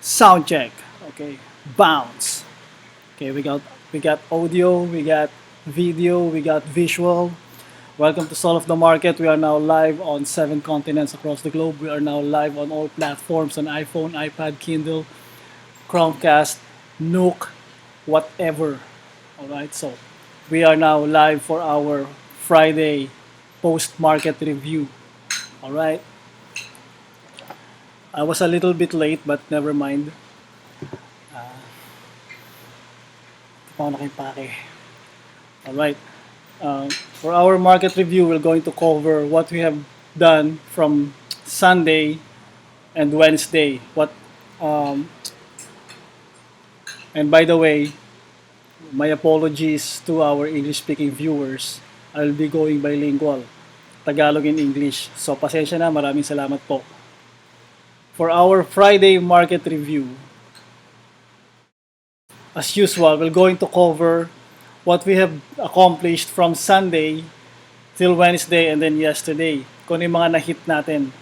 Sound check. Okay. Bounce. Okay, we got audio, we got video, we got visual. Welcome to Soul of the Market. We are now live on 7 continents across the globe. We are now live on all platforms on iPhone, iPad, Kindle, Chromecast, Nook, whatever. All right. So, we are now live for our Friday post-market review. All right. I was a little bit late, but never mind. Paano kayo pake? Alright. For our market review, we're going to cover what we have done from Sunday and Wednesday. Um, and by the way, my apologies to our English-speaking viewers. I'll be going bilingual, Tagalog and English. So pasensya na, maraming salamat po. For our Friday market review, as usual, we're going to cover what we have accomplished from Sunday till Wednesday and then yesterday. Kung ano yung mga na-hit natin.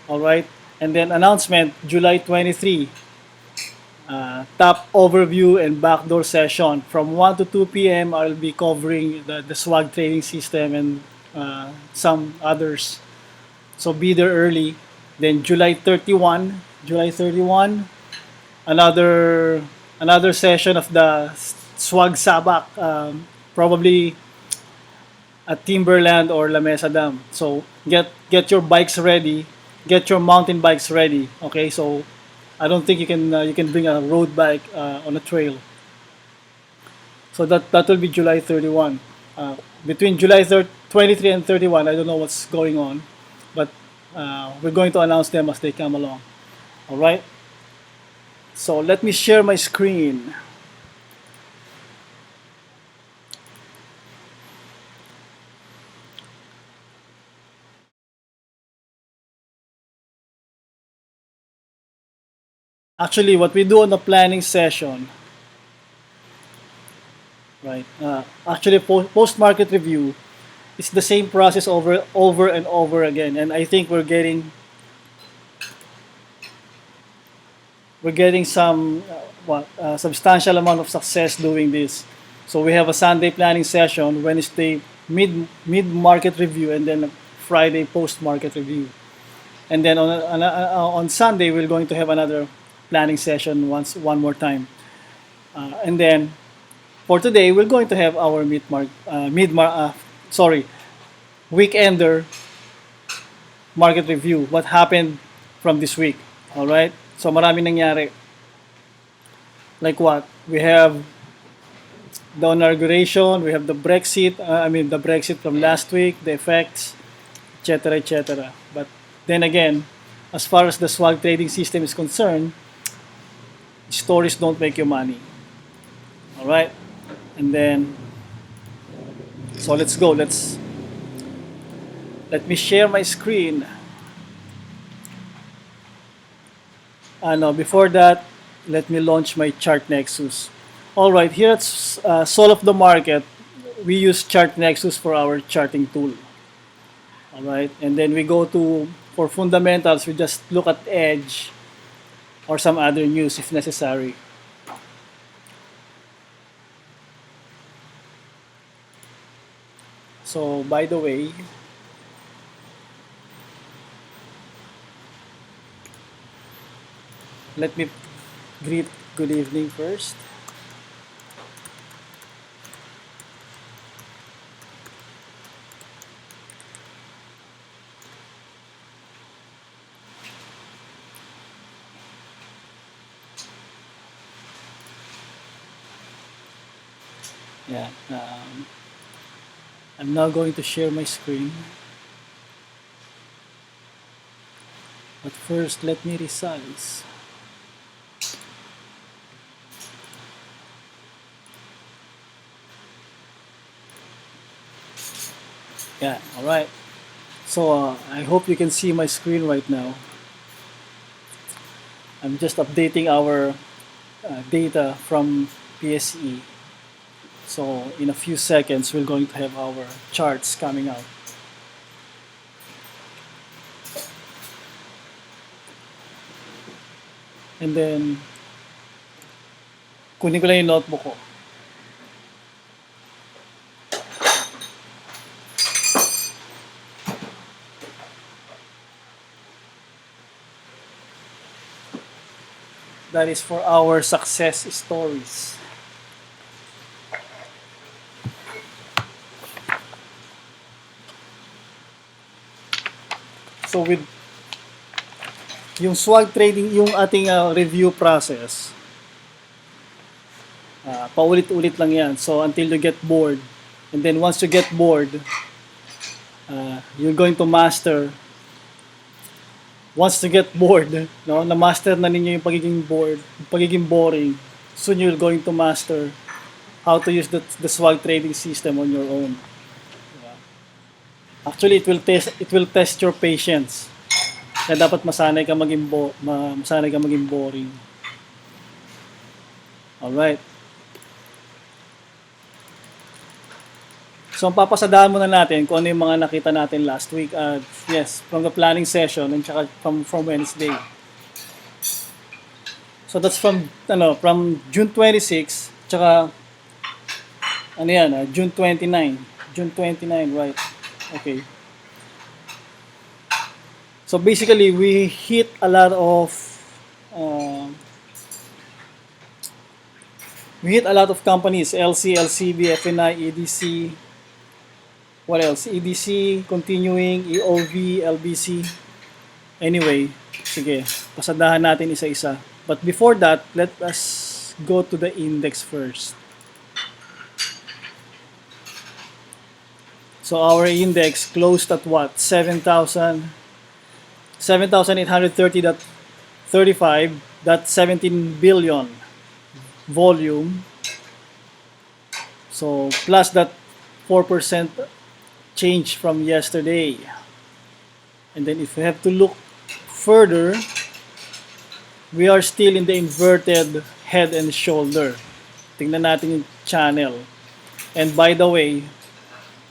Alright? And then announcement, July 23. Top overview and backdoor session. From 1 to 2 p.m., I'll be covering the swag trading system and some others. So be there early. Then July 31, another session of the swag sabak, probably at Timberland or La Mesa Dam. So get your bikes ready, get your mountain bikes ready. Okay, so I don't think you can bring a road bike on a trail. So that will be July 31. Between 23 and 31, I don't know what's going on, but we're going to announce them as they come along. All right. So let me share my screen. Actually, what we do on the planning session, right? Actually, post-market review, it's the same process over and over again, and I think we're getting some substantial amount of success doing this. So we have a Sunday planning session, Wednesday mid market review, and then Friday post market review. And then on Sunday we're going to have another planning session one more time. And then for today we're going to have our weekender market review. What happened from this week? All right. So marami nangyari. Like what? We have the inauguration, we have the Brexit, the Brexit from last week, the effects, etc., etc. But then again, as far as the swag trading system is concerned, stories don't make you money. All right? And then, so let's go. Let me share my screen. Before that, let me launch my chart nexus. All right, here at Soul of the Market, we use chart nexus for our charting tool. All right, and then we go to, for fundamentals, we just look at edge or some other news if necessary. So, by the way, let me greet good evening first. Yeah, I'm now going to share my screen. But first, let me resize. Yeah, all right. So I hope you can see my screen right now. I'm just updating our data from PSE. So in a few seconds, we're going to have our charts coming out. And then Kunin ko lang yung notebook ko. That is for our success stories. So with yung swag trading, yung ating review process, paulit-ulit lang yan. So until you get bored. And then once you get bored, you're going to master. Once you get bored, no, na-master na ninyo yung pagiging bored, pagiging boring, soon you're going to master how to use the swag trading system on your own. Actually, it will test your patience. Kaya dapat masanay ka masanay ka maging boring. Alright. So, ang papasadaan muna natin kung ano yung mga nakita natin last week. Yes, from the planning session and saka from Wednesday. So, that's from June 26, tsaka June 29. June 29, right. Okay. So, basically, we hit a lot of companies, LC, LCB, FNI, EDC, what else? EDC, continuing, EOV, LBC. Anyway, sige, pasadahan natin isa-isa. But before that, let us go to the index first. So our index closed at what? 7,830.35. That's 17 billion volume. So plus that 4% change from yesterday. And then if we have to look further, we are still in the inverted head and shoulder. Tingnan natin yung channel. And by the way,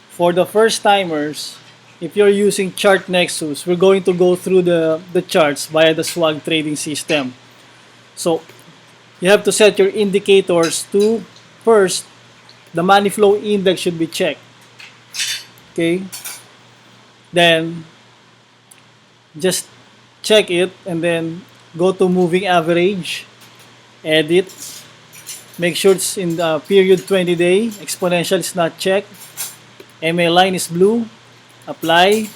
for the first timers, if you're using Chart Nexus, we're going to go through the charts via the swag trading system. So you have to set your indicators to first, the money flow index should be checked. Okay, then just check it and then go to moving average, edit, make sure it's in the period 20-day, exponential is not checked, MA line is blue, apply,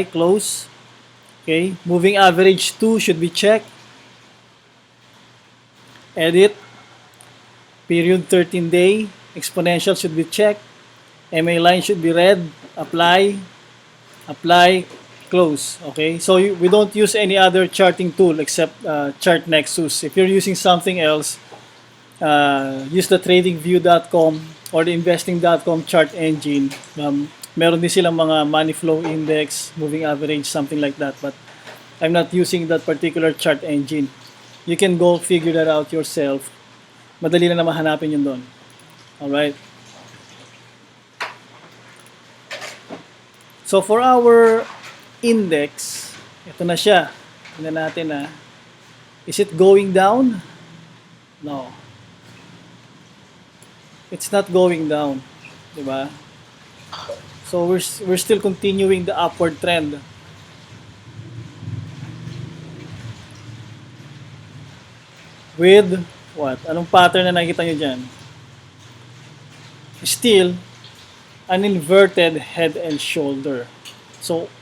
close. Okay, moving average 2 should be checked, edit, period 13-day, exponential should be checked, MA line should be red, apply, close. Okay, so we don't use any other charting tool except Chart Nexus. If you're using something else, use the tradingview.com or the investing.com chart engine. Meron din silang mga money flow index, moving average, something like that. But I'm not using that particular chart engine. You can go figure that out yourself. Madali na naman hanapin yun doon. Alright. So for our index, ito na siya. Tingnan natin na. Is it going down? No. It's not going down. Diba? So we're still continuing the upward trend. With what? Anong pattern na nakikita nyo dyan? Still, an inverted head and shoulder. So,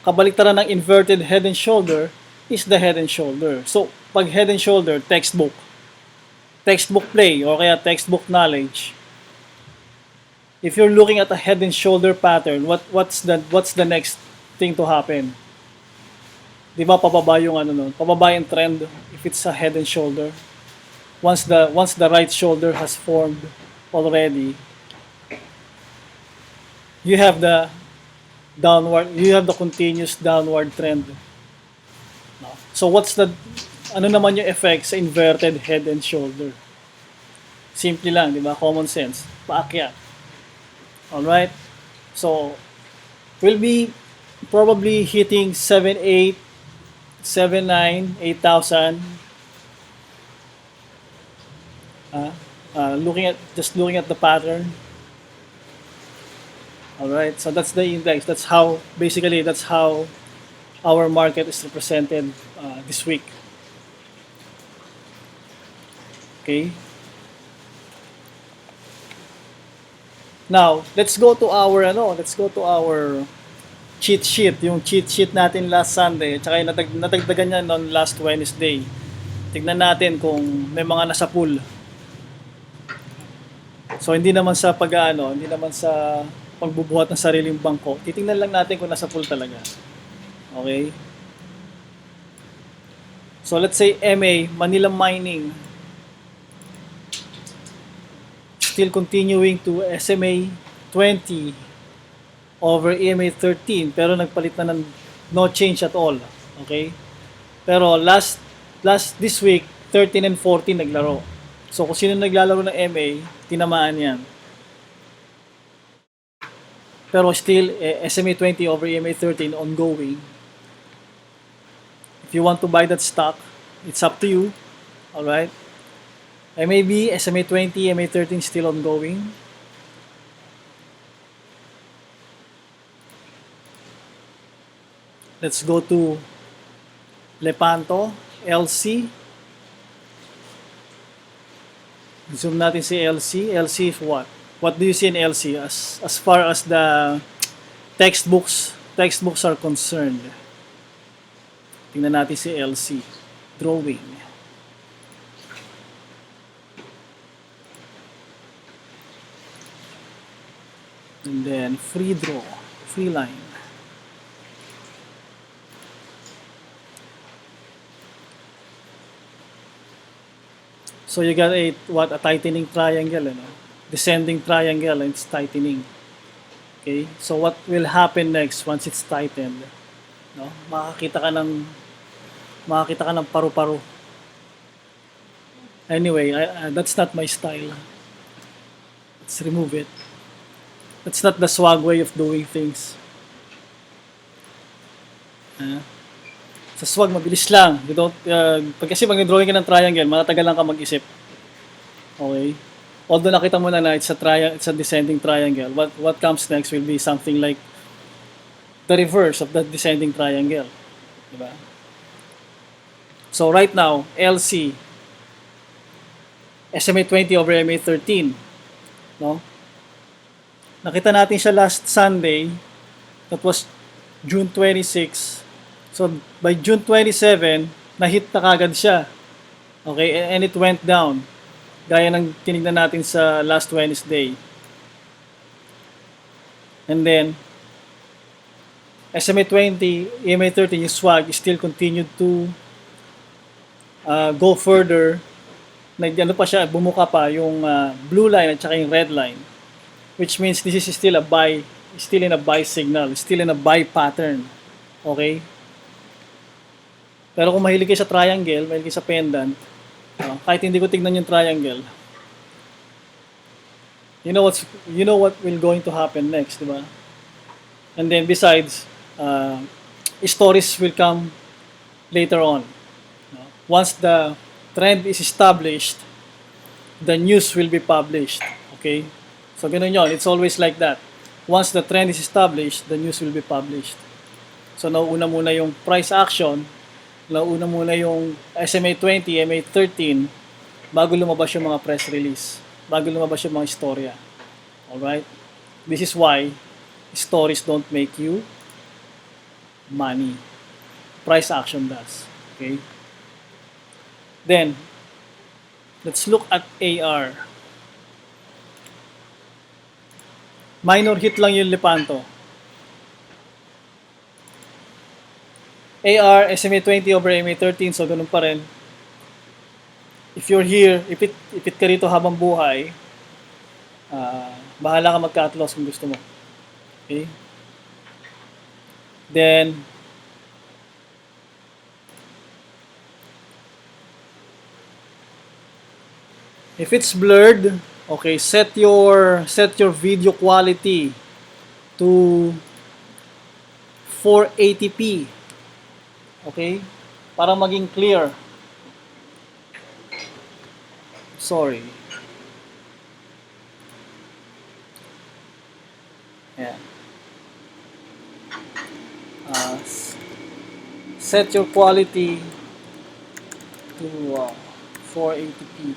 kabaliktaran ng inverted head and shoulder is the head and shoulder. So, pag head and shoulder, textbook play or kaya textbook knowledge. If you're looking at a head and shoulder pattern, what's the next thing to happen? Di ba pababa yung pababa yung trend if it's a head and shoulder. Once the right shoulder has formed already, you have the continuous downward trend. So ano naman yung effect sa inverted head and shoulder? Simple lang, di ba? Common sense. Paakyat. Alright? So, we'll be probably hitting 7,800, 7,900, 8,000 Uh, looking at the pattern. All right, so that's the index. That's how basically that's how our market is represented this week. Okay. Now, let's go to our cheat sheet, yung cheat sheet natin last Sunday, tsaka yung natagdagan niya noon last Wednesday. Tignan natin kung may mga nasa pool. So hindi naman sa hindi naman sa pagbubuhat ng sariling bangko. Titingnan lang natin kung nasa pool talaga. Okay? So let's say MA, Manila Mining, still continuing to SMA 20 over EMA 13 pero nagpalit na ng no change at all. Okay? Pero last this week 13 and 14 naglaro. So kung sino naglalaro ng MA, tinamaan yan. Pero still SMA 20 over EMA 13 ongoing. If you want to buy that stock, it's up to you. All right? MAB, SMA 20, MA 13 still ongoing. Let's go to Lepanto, LC. Zoom natin si LC. LC is what? What do you see in LC as far as the textbooks are concerned? Tingnan natin si LC. Drawing. And then free draw, free line. So you got a tightening triangle, descending triangle, and it's tightening. Okay? So what will happen next once it's tightened? No? Makakita ka ng paru-paro. Anyway, that's not my style. Let's remove it. That's not the swag way of doing things. Sa swag, mabilis lang. You don't, pag kasi mag-drawing ka ng triangle, matatagal lang ka mag-isip. Okay? Although nakita mo na it's a descending triangle, what comes next will be something like the reverse of the descending triangle. Diba? So right now, LC, SMA 20 over MA 13. No? Nakita natin siya last Sunday. That was June 26. So by June 27, na-hit na kagad siya. Okay? And it went down. Gaya ng tinignan natin sa last Wednesday. And then, SMA 20, EMA 13, yung swag still continued to go further. Pa siya, bumuka pa yung blue line at saka yung red line. Which means this is still in a buy signal, still in a buy pattern. Okay? Pero kung mahilig kayo sa triangle, mahilig kayo sa pendant, kahit hindi ko tignan yung triangle, you know what will going to happen next, di ba? And then besides, stories will come later on. Once the trend is established, the news will be published. Okay? So ganun yun. It's always like that. Once the trend is established, the news will be published. So nauuna muna yung price action, nauuna muna yung SMA 20, MA 13, bago lumabas yung mga press release, bago lumabas yung mga istorya. Alright? This is why stories don't make you money. Price action does. Okay? Then, let's look at AR. Minor hit lang yung Lepanto. AR, SMA 20 over MA 13, so ganun pa rin. If you're here, ipit ka rito habang buhay, bahala ka mag-cut loss kung gusto mo. Okay? Then, if it's blurred, okay, set your video quality to 480p. Okay? Para maging clear. Sorry. Ayan. Uh, Set your quality to 480p.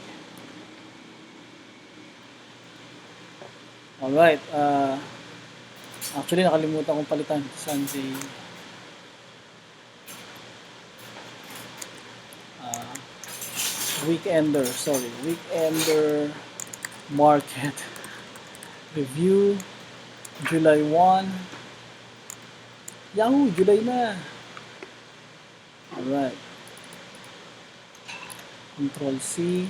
Alright. Actually, nakalimutan kong palitan. Sunday. Weekender. Sorry. Weekender market review. July 1. Yahoo! July na. Alright. Control C.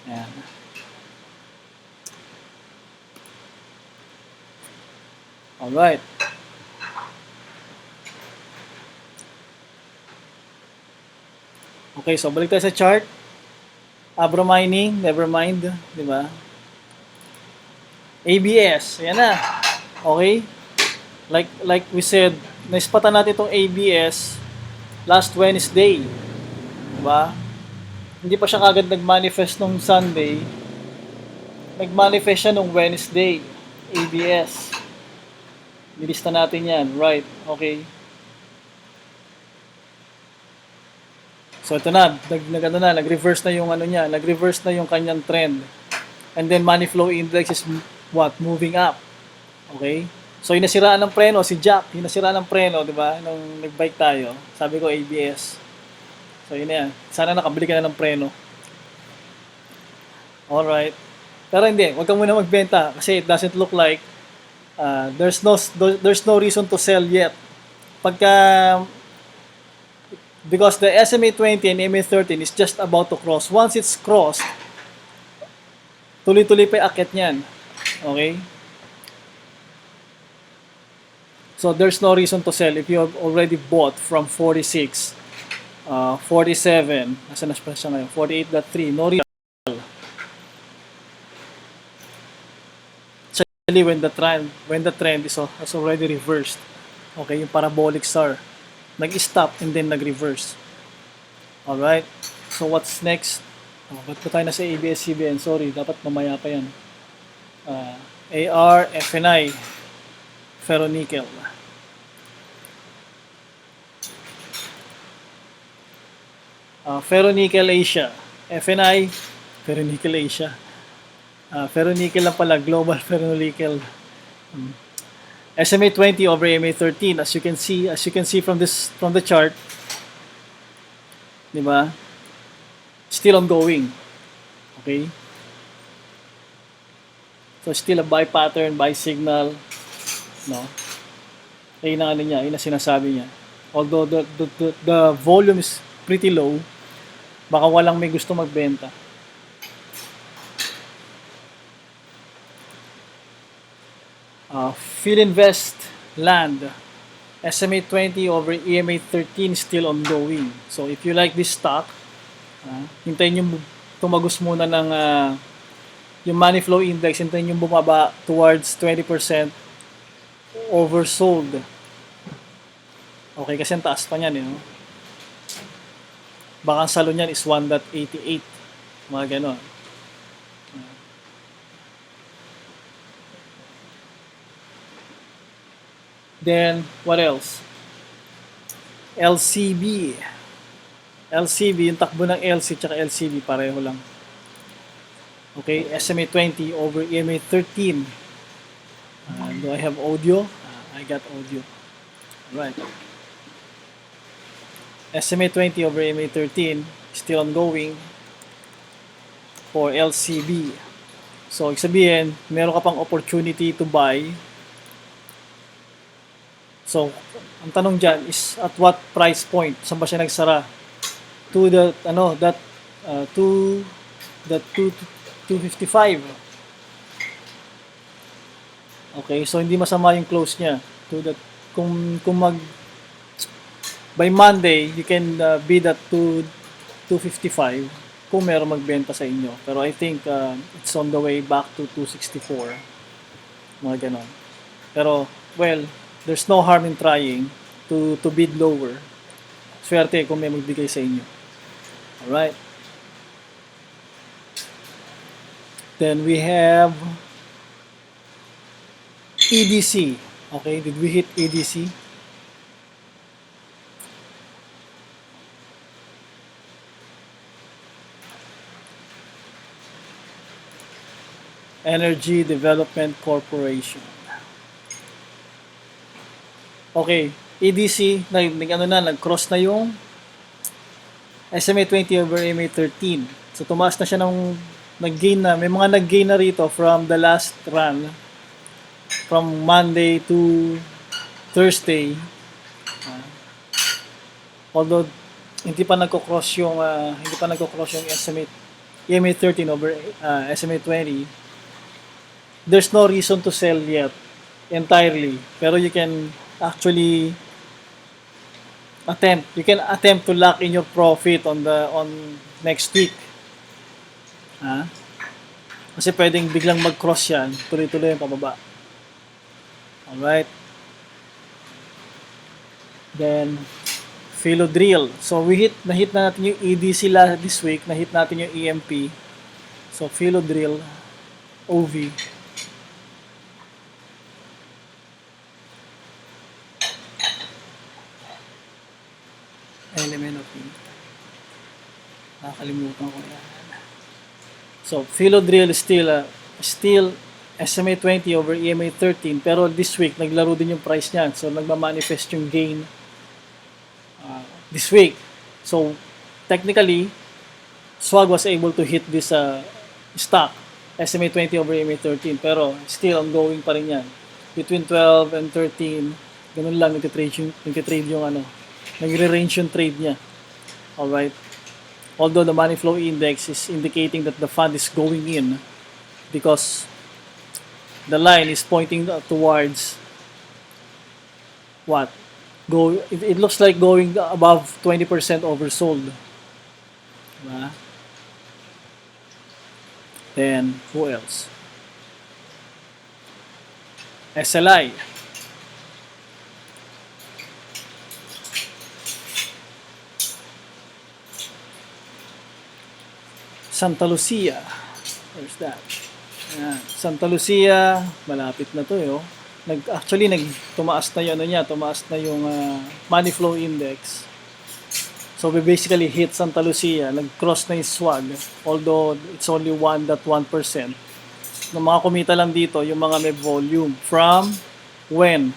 Ayan. Alright. Okay, so balik tayo sa chart. Abra mining, never mind, di ba? ABS, ayan na. Okay? Like we said, naispatan natin itong ABS last Wednesday. Di ba? Hindi pa siya kagad nag-manifest nung Sunday. Nag-manifest siya nung Wednesday. ABS. Nilista natin yan. Right. Okay. So ito na, nag-reverse na yung ano niya, nag-reverse na yung kanyang trend. And then money flow index is what? Moving up. Okay? So yung nasiraan ng preno, si Jack, yung nasiraan ng preno, di ba? Nung nag-bike tayo, sabi ko ABS. So yun na yan. Sana nakabili ka na ng preno. Alright. Pero hindi, wag ka muna magbenta kasi it doesn't look like there's no reason to sell yet. Because the SMA 20 and MA 13 is just about to cross. Once it's crossed, tuloy-tuloy pa yung akit niyan. Okay? So there's no reason to sell if you have already bought from 46, 47, nasa na siya ngayon, 48.3, no reason. Especially when the trend has already reversed. Okay, yung parabolic star. Nag-stop and then nag-reverse. Alright. So what's next? Ba't pa tayo na sa ABS-CBN? Sorry, dapat mamaya pa yan. AR, FNI, ferronickel. Ferronickel Asia. FNI, ferronickel Asia. Ferronickel lang pala, global ferronickel. SMA 20 over MA 13, as you can see from the chart, di ba? Still ongoing. Okay? So still a buy pattern, buy signal, no? Ayun ang ano niya, ayun ang sinasabi niya. Although the volume is pretty low, baka walang may gusto magbenta. Fininvest land, SMA 20 over EMA 13 still ongoing. So if you like this stock, hintayin nyo tumagos muna ng yung money flow index, hintayin nyo bumaba towards 20% oversold. Okay, kasi ang taas pa niyan, no? Baka ang salo niyan is 1.88, mga ganon. Then, what else? LCB. LCB, yung takbo ng LC tsaka LCB, pareho lang. Okay, SMA 20 over EMA 13. Do I have audio? I got audio. Alright. SMA 20 over EMA 13, still ongoing for LCB. So, ibig sabihin, meron ka pang opportunity to buy. So, ang tanong dyan is at what price point? Saan ba siya nagsara? To the 255. Okay, so hindi masama yung close niya. Kung by Monday, you can bid at 255 kung meron magbenta sa inyo. Pero I think it's on the way back to 264. Mga ganon. Pero, well, there's no harm in trying to bid lower. Swerte kung may magbigay sa inyo. Alright. Then we have EDC. Okay, did we hit EDC? Energy Development Corporation. Okay, EDC, nag-cross na yung SMA 20 over MA 13. So tumaas na siya ng nag-gain na, may mga nag-gain na rito from the last run from Monday to Thursday. Although hindi pa nagko-cross yung estimate EMA 13 over SMA 20. There's no reason to sell yet entirely, pero you can actually attempt to lock in your profit on next week. Kasi pwedeng biglang mag-cross yan, tuloy-tuloy yung pababa. Alright. Then Philo drill. So nahit na natin yung EDC this week, nahit natin yung EMP. So Philo drill, OV. Element of it. Nakakalimutan ko yan. So Philo drill is still SMA 20 over EMA 13, pero this week naglaro din yung price niyan. So nagma-manifest yung gain this week. So, technically, Swag was able to hit this stock, SMA 20 over EMA 13, pero still ongoing pa rin yan. Between 12 and 13, ganun lang nagtitrade yung nagre-range yung trade niya. Alright? Although the money flow index is indicating that the fund is going in because the line is pointing towards what? It looks like going above 20% oversold. Diba? Then, who else? SLI. Santa Lucia. Where's that? Ayan. Santa Lucia, malapit na to yo. Tumaas na yung money flow index. So we basically hit Santa Lucia, nag-cross na yung swag, although it's only 1.1%. Ng mga kumita lang dito, yung mga may volume. From when?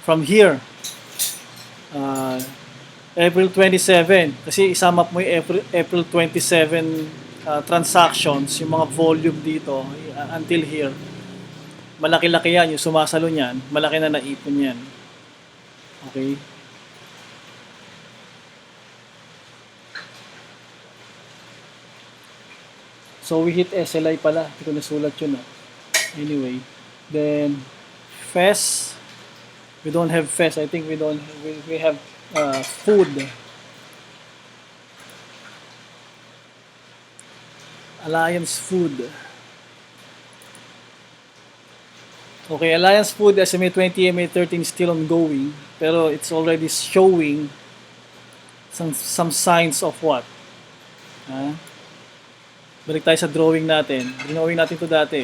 From here. April 27. Kasi isama mo yung April 27 transactions, yung mga volume dito, until here. Malaki-laki yan, yung sumasalo niyan, malaki na naipon yan. Okay? So we hit SLI pala, hindi ko nasulat yun. Anyway, then FES, we don't have FES, I think we have food. Alliance Food. Okay, Alliance Food, SMA 20, SMA 13 still ongoing, pero it's already showing some signs of what? Balik tayo sa drawing natin. Drawing natin to dati.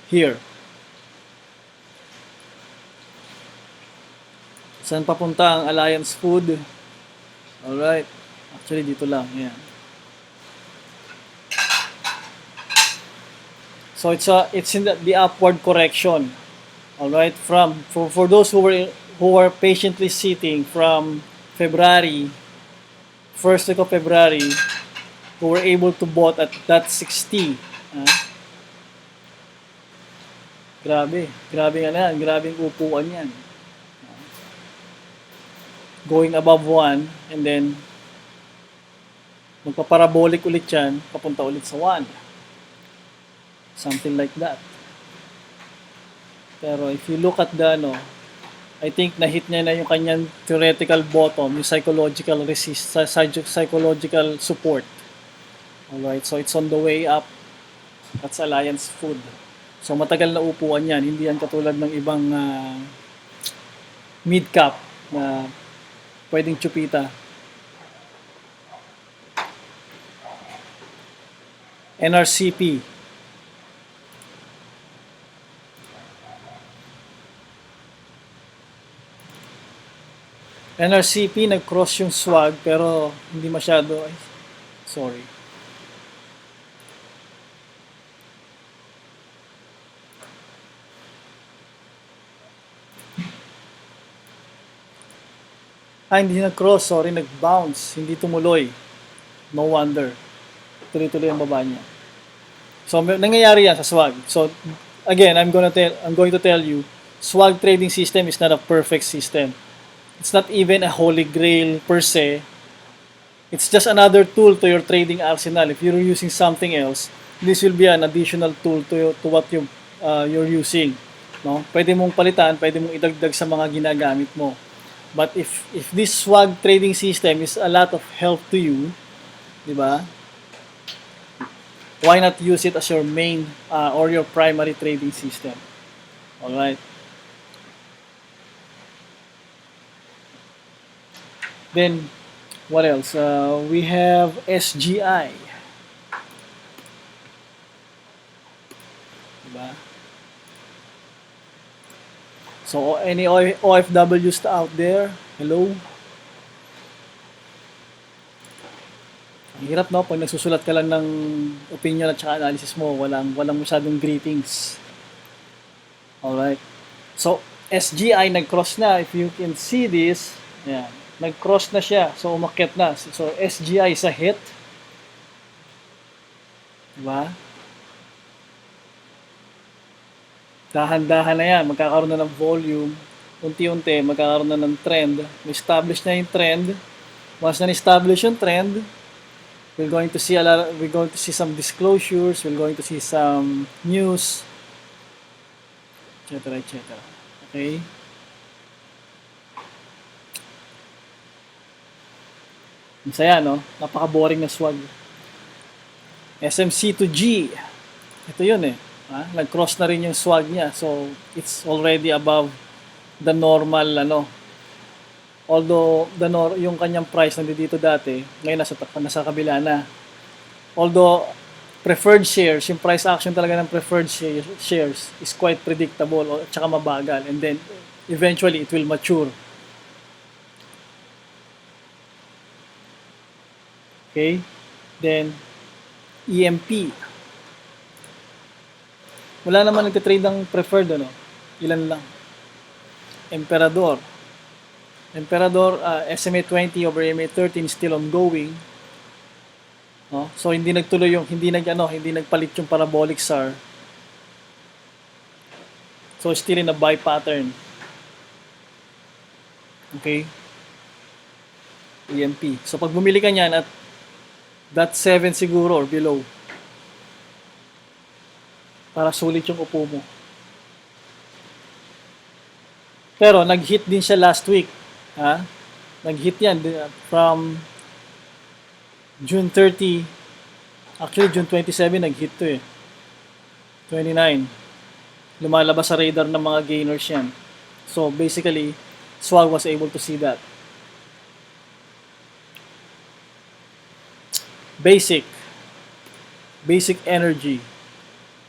Here. Saan papunta ang Alliance Food? Alright. Actually, dito lang. Yan. So it's in the upward correction. All right, for those who are patiently sitting from February, first week of February, who were able to bought at that 60. Grabe yan, grabing upuan yan. Going above 1 and then magpaparabolic ulit yan, papunta ulit sa 1. Something like that. Pero if you look at I think na-hit niya na yung kanyang theoretical bottom, yung psychological psychological support. Alright, so it's on the way up. That's Alliance Food. So matagal na upuan yan, hindi yan katulad ng ibang mid-cap na pwedeng chupita. NRCP. NRCP nag-cross yung swag pero hindi masyado. Ay, sorry. Hindi nag-cross, sorry, nag-bounce, hindi tumuloy. No wonder. Tuloy-tuloy ang baba niya. So nangyayari yan sa swag. So again, I'm going to tell you, swag trading system is not a perfect system. It's not even a holy grail per se. It's just another tool to your trading arsenal. If you're using something else, this will be an additional tool to what you're using. No? Pwede mong palitan, pwede mong idagdag sa mga ginagamit mo. But if this swag trading system is a lot of help to you, di ba? Why not use it as your main or your primary trading system? All right. Then what else? We have SGI. Diba? So any OFWs out there, hello. Ang hirap, no, pag nagsusulat ka lang ng opinion at saka analysis mo, walang masyadong greetings. Alright. So SGI nag-cross na. If you can see this, ayan, nag-cross na siya. So umakyat na. So SGI is a hit. Diba? Dahan-dahan na yan, magkakaroon na ng volume, unti-unti magkakaroon na ng trend, establish na yung trend. Once na-establish yung trend, we're going to see some disclosures, we're going to see some news, etc. etc. Okay? Ang saya, no? Napaka-boring na swag. SMC to G. Ito yun eh. Nag-cross na rin yung swag niya. So, it's already above the normal, Although, yung kanyang price nandito dati, ngayon nasa kabila na. Although, preferred shares, yung price action talaga ng preferred shares is quite predictable at saka mabagal. And then, eventually, it will mature. Okay? Then, EMP. Wala naman nagtitrade ng preferred, Ilan lang. Emperador, SMA 20 over SMA 13 still ongoing. No? So hindi nagtuloy hindi nagpalit yung parabolic SAR. So still in a buy pattern. Okay? EMP. So pag bumili ka niyan at that 7 siguro or below, para sulit yung upo mo. Pero nag-hit din siya last week. Nag-hit yan from June 30. Actually, June 27 nag-hit to 29. Lumalabas sa radar ng mga gainers yan. So, basically, swag was able to see that. Basic energy.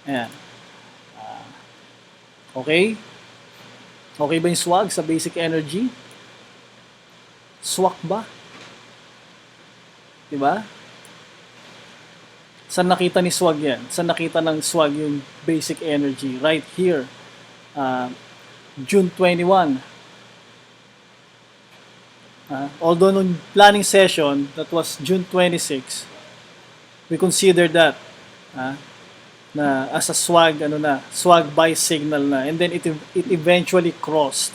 Ayan. Okay? Okay ba yung swag sa basic energy? Swak ba? Diba? Saan nakita ni swag yan? Saan nakita ng swag yung basic energy? Right here. June 21. Although nung planning session, that was June 26, we considered that na as a swag swag buy signal na, and then it eventually crossed.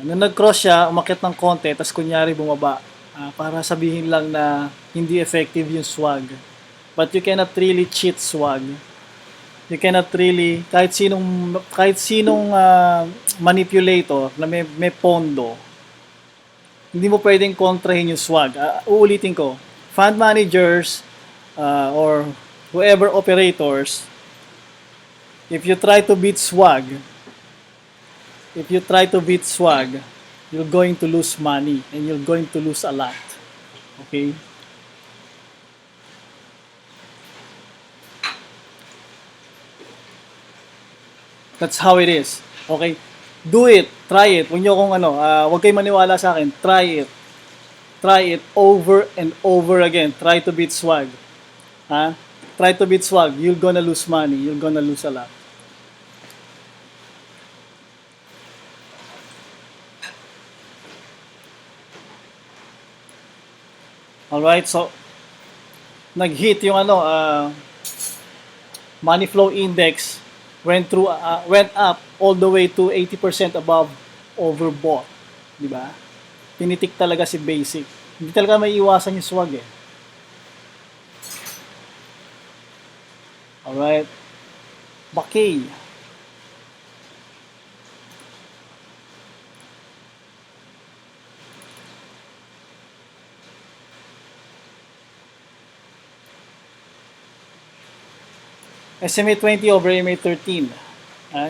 Nung nag-cross siya, umakyat ng konti, tas kunyari bumaba, para sabihin lang na hindi effective yung swag. But you cannot really cheat swag. You cannot really, kahit sinong manipulator na may pondo, hindi mo pwedeng kontrahin yung swag. Uulitin ko, fund managers, or whoever operators, if you try to beat swag, you're going to lose money and you're going to lose a lot. Okay? That's how it is. Okay? Do it. Try it. Huwag nyo kung ano, huwag kayo maniwala sa akin. Try it. Try it over and over again. Try to beat swag. Ha? Try to beat swag. You're gonna lose money. You're gonna lose a lot. Alright, so nag-hit yung ano, money flow index went up all the way to 80% above overbought, di ba? Tinitik talaga si basic. Hindi talaga may iwasan yung swag eh. Alright. Bakay. SMA 20 over MA 13.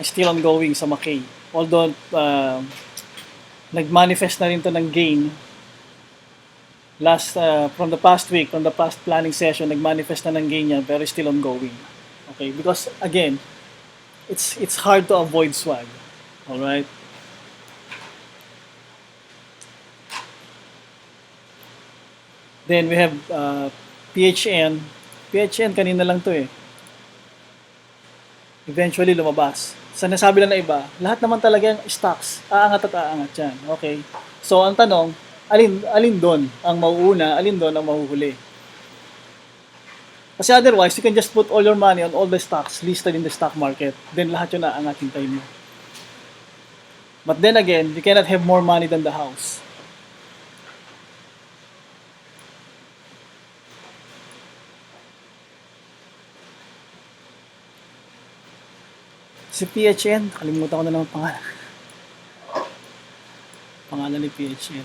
Still ongoing sa Makay. Although, nag-manifest na rin to ng gain. From the past week, from the past planning session, nag-manifest na ng gain yan, pero still ongoing. Okay? Because, again, it's hard to avoid swag. Alright? Then, we have PHN. PHN, kanina lang to eh. Eventually lumabas. Sa nasabi lang na iba, lahat naman talaga yung stocks, aangat at aangat yan. Okay? So, ang tanong, alin doon ang mauuna, alin doon ang mahuhuli? Kasi otherwise, you can just put all your money on all the stocks listed in the stock market. Then lahat yun aangatin tayo mo. But then again, you cannot have more money than the house. Si PHN, kalimutan ko na lang ang pangalan. Pangalan ni PHN.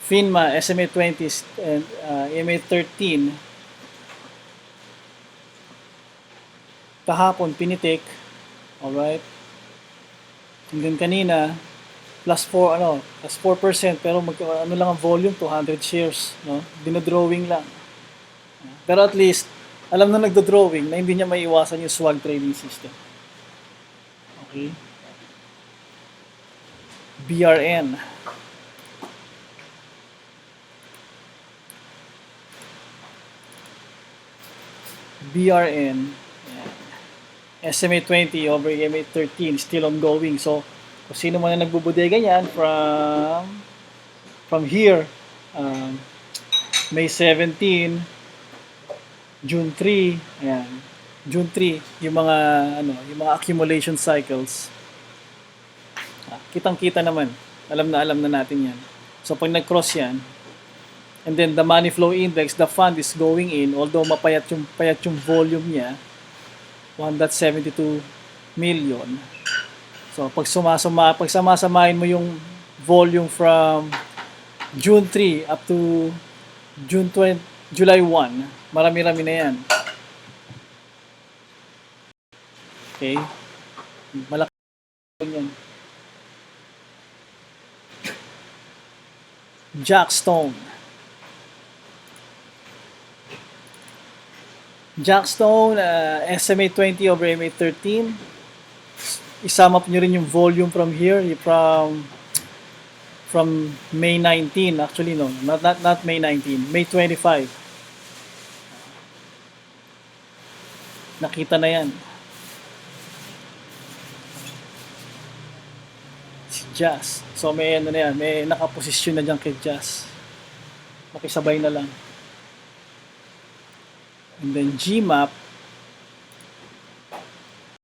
FINMA, SMA 20 and MA 13. Kahapon, pinitik. Alright. And then kanina, plus 4%, pero ano lang ang volume, 200 shares. No? Dinodrawing lang. Pero at least, alam na nagdo-drawing na hindi niya maiiwasan yung swag trading system. Okay? BRN. BRN. SMA 20 over SMA 13 still ongoing. So, kung sino man na nagbubudega yan from here, May 17, June 3, ayan. June 3, yung mga accumulation cycles. Kitang-kita naman. Alam na natin yan. So pag nag-cross yan, and then the money flow index, the fund is going in, although payat yung volume niya, 1.72 million. So pag samasamahin mo yung volume from June 3 up to July 1, marami-rami na yan. Okay? Malaki yan. Jackstone. SMA 20 over MA 13. Isum up nyo rin yung volume from here, from May 19. Actually, no. Not May 19. May 25. Nakita na yan. Si Jazz. So may na yan. May nakaposisyon na dyan kay Jazz. Makisabay na lang. And then GMAP.